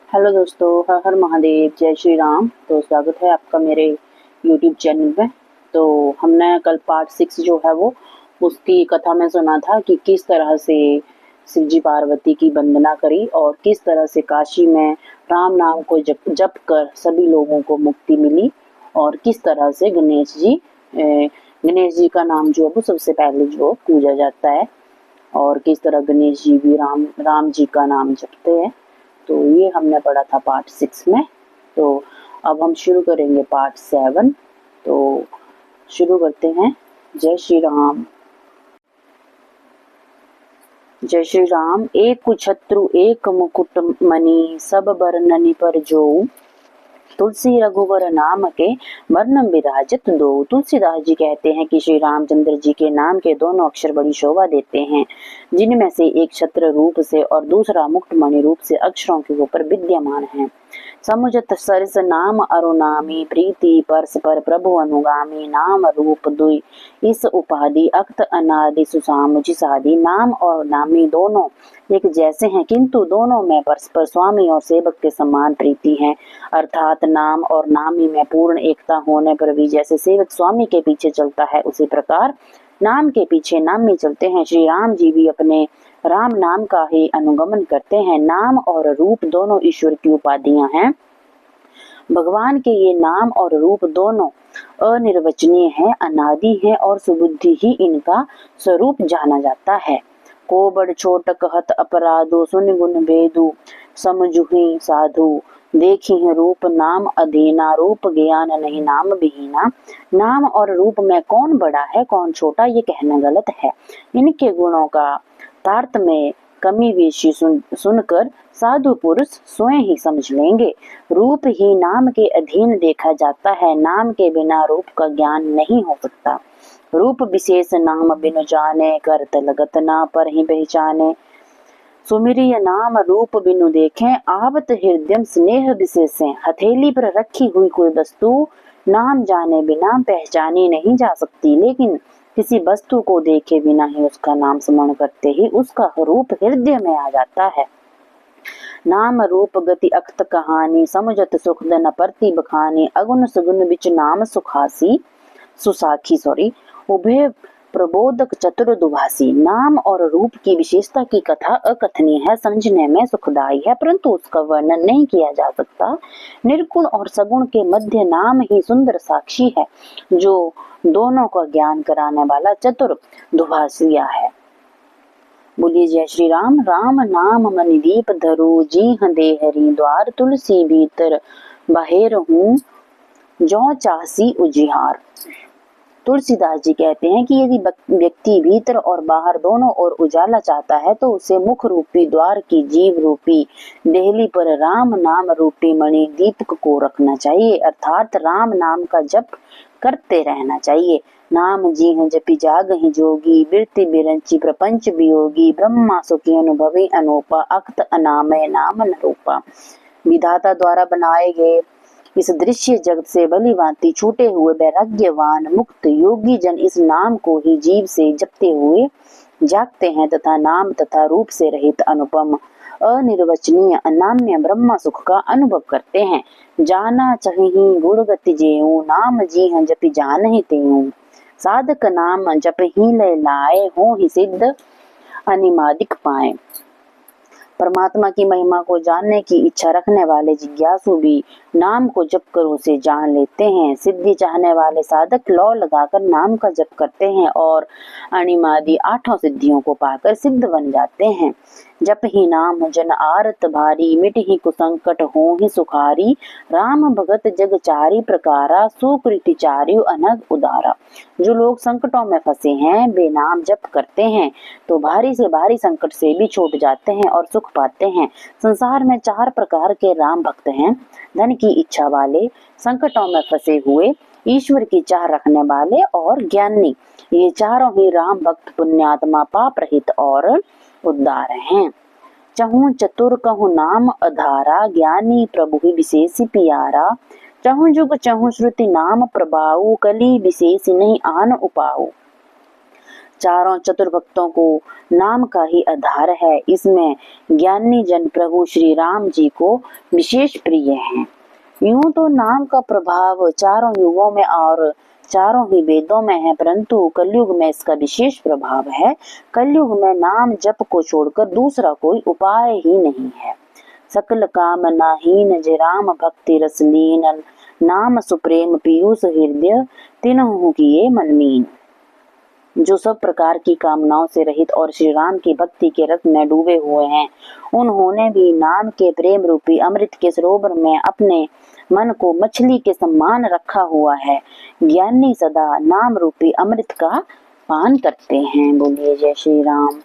Hello दोस्तों, हर हर महादेव, जय श्री राम। तो स्वागत है आपका मेरे यूट्यूब चैनल में। तो हमने कल पार्ट 6 जो है वो उसकी कथा में सुना था कि किस तरह से शिव जी पार्वती की वंदना करी और किस तरह से काशी में राम नाम को जप जप कर सभी लोगों को मुक्ति मिली और किस तरह से गणेश जी का नाम जो है वो सबसे पहले जो पूजा जाता है और किस तरह गणेश जी भी राम जी का नाम जपते हैं। तो ये हमने पढ़ा था पार्ट 6 में। तो अब हम शुरू करेंगे पार्ट 7। तो शुरू करते हैं। जय श्री राम। जय श्री राम। एक कुछत्रु एक मुकुट मणि सब बरननि पर जो तुलसी रघुवर नाम के वर्णम विराजत दो। तुलसीदास जी कहते हैं कि श्री रामचंद्र जी के नाम के दोनों अक्षर बड़ी शोभा देते हैं, जिनमें से एक छत्र रूप से और दूसरा मुक्तमणि रूप से अक्षरों के ऊपर विद्यमान है। समुझत सरस नाम अरुनामी प्रीति परस पर प्रभु अनुगामी नाम रूप दुई इस उपाधि अक्त अनादि सुसामुझ साधि। नाम और नामी दोनों एक जैसे हैं, किंतु दोनों में परस्पर स्वामी और सेवक के समान प्रीति है। अर्थात नाम और नामी में पूर्ण एकता होने पर भी जैसे सेवक स्वामी के पीछे चलता है, उसी प्रकार नाम के पीछे नामी चलते हैं। श्री राम जी भी अपने राम नाम का ही अनुगमन करते हैं। नाम और रूप दोनों ईश्वर की उपाधियां हैं। भगवान के ये नाम और रूप दोनों अनिर्वचनीय हैं, अनादि हैं और सुबुद्धि ही इनका स्वरूप जाना जाता है। को बड़ छोट कहत अपराधो सुन गुण भेदु समझुहि साधु देखी रूप नाम अधीना रूप ज्ञान नहीं नाम विहीना। नाम और रूप में कौन बड़ा है कौन छोटा ये कहना गलत है। इनके गुणों का तार्थ में कमी बेशी सुनकर साधु पुरुष स्वयं ही समझ लेंगे। रूप ही नाम के अधीन देखा जाता है, नाम के बिना रूप का ज्ञान नहीं हो सकता। रूप विशेष नाम बिनु जाने करत लगत ना पर ही पहचाने। सुमिरिय नाम रूप बिनु देखें आवत हृदय स्नेह विशेषे। हथेली पर रखी हुई कोई वस्तु नाम जाने बिना पहचानी नहीं जा सकती, लेकिन किसी वस्तु को देखे बिना ही उसका नाम स्मरण करते ही उसका रूप हृदय में आ जाता है। नाम रूप गति अक्त कहानी समुझत सुख दन परति बखानी अगुन सुगुन बिच नाम सुखासी सुसाखी उभय प्रबोधक चतुर दुभासी। नाम और रूप की विशेषता की कथा अकथनीय है, समझने में सुखदायी है, परंतु उसका वर्णन नहीं किया जा सकता। निर्गुण और सगुण के मध्य नाम ही सुंदर साक्षी है, जो दोनों का ज्ञान कराने वाला चतुर दुभासिया है। बोलिए जय श्री राम। राम नाम मनि दीप धरु जी देहरी द्वार तुलसी भीतर बाहेर हूँ जो चासी उजिहार। तुलसीदास जी कहते हैं कि यदि व्यक्ति भीतर और बाहर दोनों ओर उजाला चाहता है तो उसे मुख रूपी द्वार की जीव रूपी देहली पर राम नाम रूपी मणि दीपक को रखना चाहिए, अर्थात राम नाम का जप करते रहना चाहिए। नाम जी हैं जपि जाग ही जोगी बिरति बिरंची प्रपंच वियोगी ब्रह्मा सुखी अनुभवी अनूपा अक्त अनामय नाम न रूपा। विधाता द्वारा बनाए गए इस दृश्य जगत से भली भांति छूटे हुए वैराग्यवान मुक्त योगी जन इस नाम को ही जीव से जपते हुए जागते हैं तथा नाम तथा रूप से रहित अनुपम अनिर्वचनीय अनाम्य ब्रह्म सुख का अनुभव करते हैं। जाना चाहिए गुण गति जेऊ नाम जी हैं जपि जान ही तेऊ। साधक नाम जप ही ले लाए हो ही सिद्ध अनिमादिक पाए। परमात्मा की महिमा को जानने की इच्छा रखने वाले जिज्ञासु भी नाम को जप कर उसे जान लेते हैं। सिद्धि चाहने वाले साधक लौ लगाकर नाम का जप करते हैं और अणिमादि 8 सिद्धियों को पाकर सिद्ध बन जाते हैं। जप ही नाम जन आरत भारी मिट ही कुसंकट हो ही सुखारी राम भगत जग चारी प्रकारा सुकृति चार्यु अनग उदारा। जो लोग संकटों में फंसे हैं वे नाम जप करते हैं तो भारी से भारी संकट से भी छूट जाते हैं और सुख पाते हैं। संसार में 4 प्रकार के राम भक्त हैं, धन की इच्छा वाले, संकटों में फंसे हुए, ईश्वर की चाह रखने वाले और ज्ञानी। ये चारों ही राम भक्त पुण्यात्मा पाप रहित और उद्धार हैं। चहु चतुर कहु नाम अधारा ज्ञानी प्रभु ही विशेष प्यारा। चहु जुग चहु श्रुति नाम प्रभाऊ कली विशेष नहीं आन उपाऊ। चारों चतुर भक्तों को नाम का ही आधार है। इसमें ज्ञानी जन प्रभु श्री राम जी को विशेष प्रिय हैं। यूं तो नाम का प्रभाव चारों युगों में और चारों ही वेदों में है, परंतु कलयुग में इसका विशेष प्रभाव है। कलयुग में नाम जप को छोड़कर दूसरा कोई उपाय ही नहीं है। सकल कामनाहीन जे राम भक्ति रसलीन, नाम सुप्रेम पीयूष हृदय तिन्हु किए मनमीन। जो सब प्रकार की कामनाओं से रहित और श्री राम की भक्ति के रस में डूबे हुए हैं, उन्होंने भी नाम के प्रेम रूपी अमृत के सरोवर में अपने मन को मछली के समान रखा हुआ है। ज्ञानी सदा नाम रूपी अमृत का पान करते हैं। बोलिए जय श्री राम।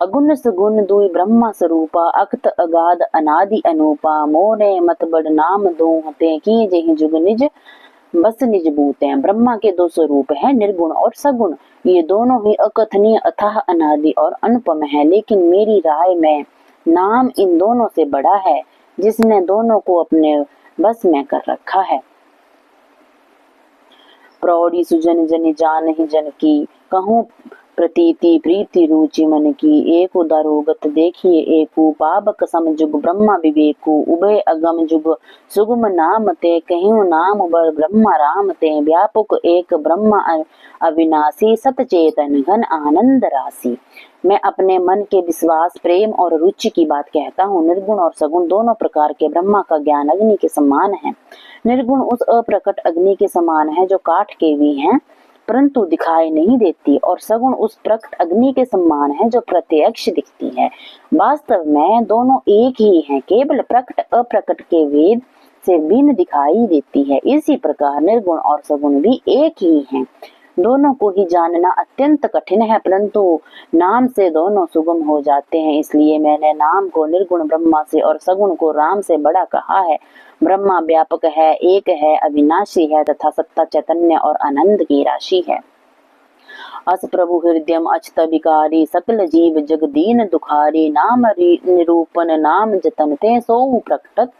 अगुण सगुण दुई ब्रह्मा स्वरूपा, अक्त अगाध अनादि अनूपा, मोने मत बड़ नाम दोहते की जेहि जुग निज बस निज बूते हैं। ब्रह्मा के दो स्वरूप हैं, निर्गुण और सगुण। ये दोनों ही अकथनीय अथाह अनादि और अनुपम है, लेकिन मेरी राय में नाम इन दोनों से बड़ा है, जिसने दोनों को अपने बस में कर रखा है। प्रौढ़ी सुजन जन जान ही जन की, कहूँ प्रतीति प्रीति रुचि मन की। एक उदारोगत देखिए एकु, पावक सम जुग ब्रह्मा विवेकु। उभय अगम जुग सुगम नाम ते, कहियो नाम बर ब्रह्मा राम ते। व्यापक एक ब्रह्मा अविनाशी, सत चेतन घन आनंद राशि। मैं अपने मन के विश्वास प्रेम और रुचि की बात कहता हूँ। निर्गुण और सगुण दोनों प्रकार के ब्रह्मा का ज्ञान अग्नि के समान है। निर्गुण उस अप्रकट अग्नि के समान है जो काठ के भी हैं परंतु दिखाई नहीं देती, और सगुण उस प्रकट अग्नि के समान है जो प्रत्यक्ष दिखती है। वास्तव में दोनों एक ही हैं, केवल प्रकट अप्रकट के भेद से भिन्न दिखाई देती है। इसी प्रकार निर्गुण और सगुण भी एक ही हैं। दोनों को ही जानना अत्यंत कठिन है, परंतु नाम से दोनों सुगम हो जाते हैं। इसलिए मैंने नाम को निर्गुण ब्रह्मा से और सगुण को राम से बड़ा कहा है। ब्रह्मा व्यापक है, एक है, अविनाशी है तथा सत्ता चैतन्य और आनंद की राशि है। अस प्रभु हृदयम अच्युत विकारी, सकल जीव जग दीन दुखारी। नाम निरूपण नाम जतन ते, सो प्रकटत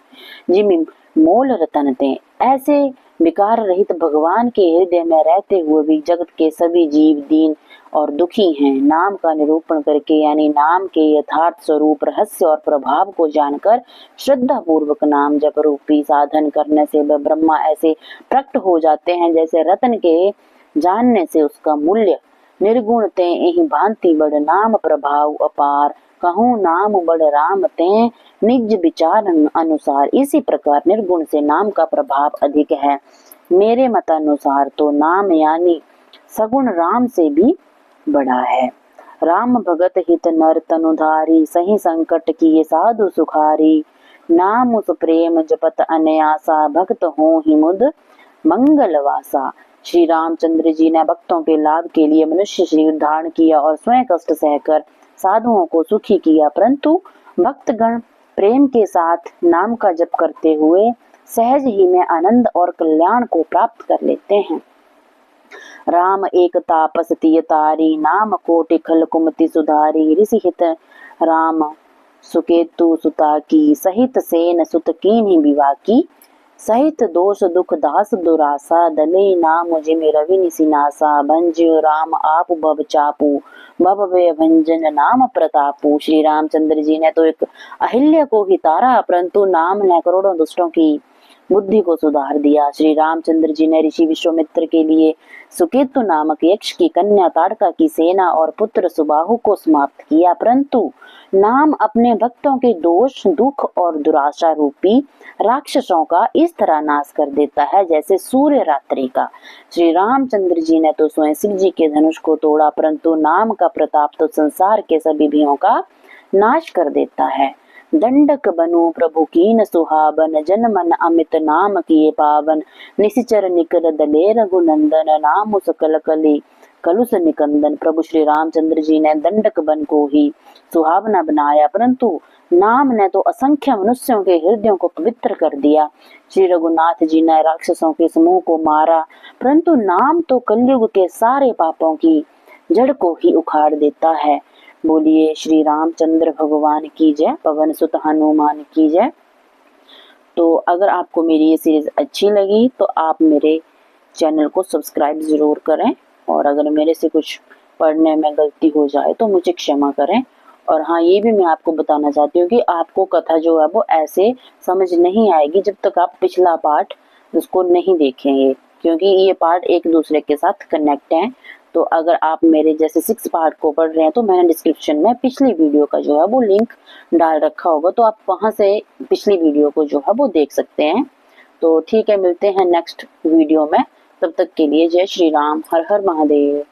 जिमि मोल रतन ते। ऐसे विकार रहित भगवान के हृदय में रहते हुए भी जगत के सभी जीव दीन और दुखी हैं। नाम का निरूपण करके यानी नाम के यथार्थ स्वरूप, रहस्य और प्रभाव को जानकर श्रद्धा पूर्वक नाम जप रूपी साधन करने से वह ब्रह्मा ऐसे प्रकट हो जाते हैं जैसे रत्न के जानने से उसका मूल्य। निर्गुण ते एहि भांति बड़ नाम प्रभाव अपार, कहूँ नाम बड़ राम ते निज विचार अनुसार। इसी प्रकार निर्गुण से नाम का प्रभाव अधिक है। मेरे मतानुसार तो नाम यानी सगुण राम से भी बड़ा है। राम भगत हित नर तनुधारी, सही संकट किए साधु सुखारी। नाम उस प्रेम जपत अनयासा, भक्त हो ही मुद मंगलवासा। श्री रामचंद्र जी ने भक्तों के लाभ के लिए मनुष्य शरीर धारण किया और स्वयं कष्ट सहकर साधुओं को सुखी किया, परंतु भक्तगण प्रेम के साथ नाम का जप करते हुए सहज ही में आनंद और कल्याण को प्राप्त कर लेते हैं। राम एक तापस तिय तारी, नाम कोटि खल कुमति सुधारी। ऋषि हित राम सुकेतु सुता की, सहित सेन सुत कीन्हि विवाह की। सहित दोष दुख दास दुरासा, दले नाम जिमि रवि निसिनासा। भंज्यो राम आप भव चापू, भव भय भंजन नाम प्रतापू। श्री रामचंद्र जी ने तो एक अहिल्या को ही तारा, परंतु नाम ने करोड़ों दुष्टों की बुद्धि को सुधार दिया। श्री रामचंद्र जी ने ऋषि विश्वामित्र के लिए सुकेतु नामक यक्ष की कन्या ताड़का की सेना और पुत्र सुबाहु को समाप्त किया, परंतु नाम अपने भक्तों के दोष दुख और दुराशा रूपी राक्षसों का इस तरह नाश कर देता है जैसे सूर्य रात्रि का। श्री रामचंद्र जी ने तो स्वयं शिव जी के धनुष को तोड़ा, परंतु नाम का प्रताप तो संसार के सभी भयों का नाश कर देता है। दंडक बनु प्रभु कीन सुहावन, जन मन अमित नाम किए पावन। निशिचर निकर दले रघुनंदन, नाम सकल कली कलुष निकंदन। प्रभु श्री रामचंद्र जी ने दंडक बन को ही सुहावना बनाया, परंतु नाम ने तो असंख्य मनुष्यों के हृदयों को पवित्र कर दिया। श्री रघुनाथ जी ने राक्षसों के समूह को मारा, परंतु नाम तो कलयुग के सारे पापों की जड़ को ही उखाड़ देता है। बोलिए श्री रामचंद्र भगवान की जय, पवन सुत हनुमान की जय। तो अगर आपको मेरी ये सीरीज अच्छी लगी तो आप मेरे चैनल को सब्सक्राइब जरूर करें, और अगर मेरे से कुछ पढ़ने में गलती हो जाए तो मुझे क्षमा करें। और हाँ, ये भी मैं आपको बताना चाहती हूँ कि आपको कथा जो है वो ऐसे समझ नहीं आएगी जब तक आप पिछला पार्ट उसको नहीं देखेंगे, क्योंकि ये पार्ट एक दूसरे के साथ कनेक्ट हैं। तो अगर आप मेरे जैसे 6 पार्ट को पढ़ रहे हैं तो मैंने डिस्क्रिप्शन में पिछली वीडियो का जो है वो लिंक डाल रखा होगा, तो आप वहां से पिछली वीडियो को जो है वो देख सकते हैं। तो ठीक है, मिलते हैं नेक्स्ट वीडियो में। तब तक के लिए जय श्री राम, हर हर महादेव।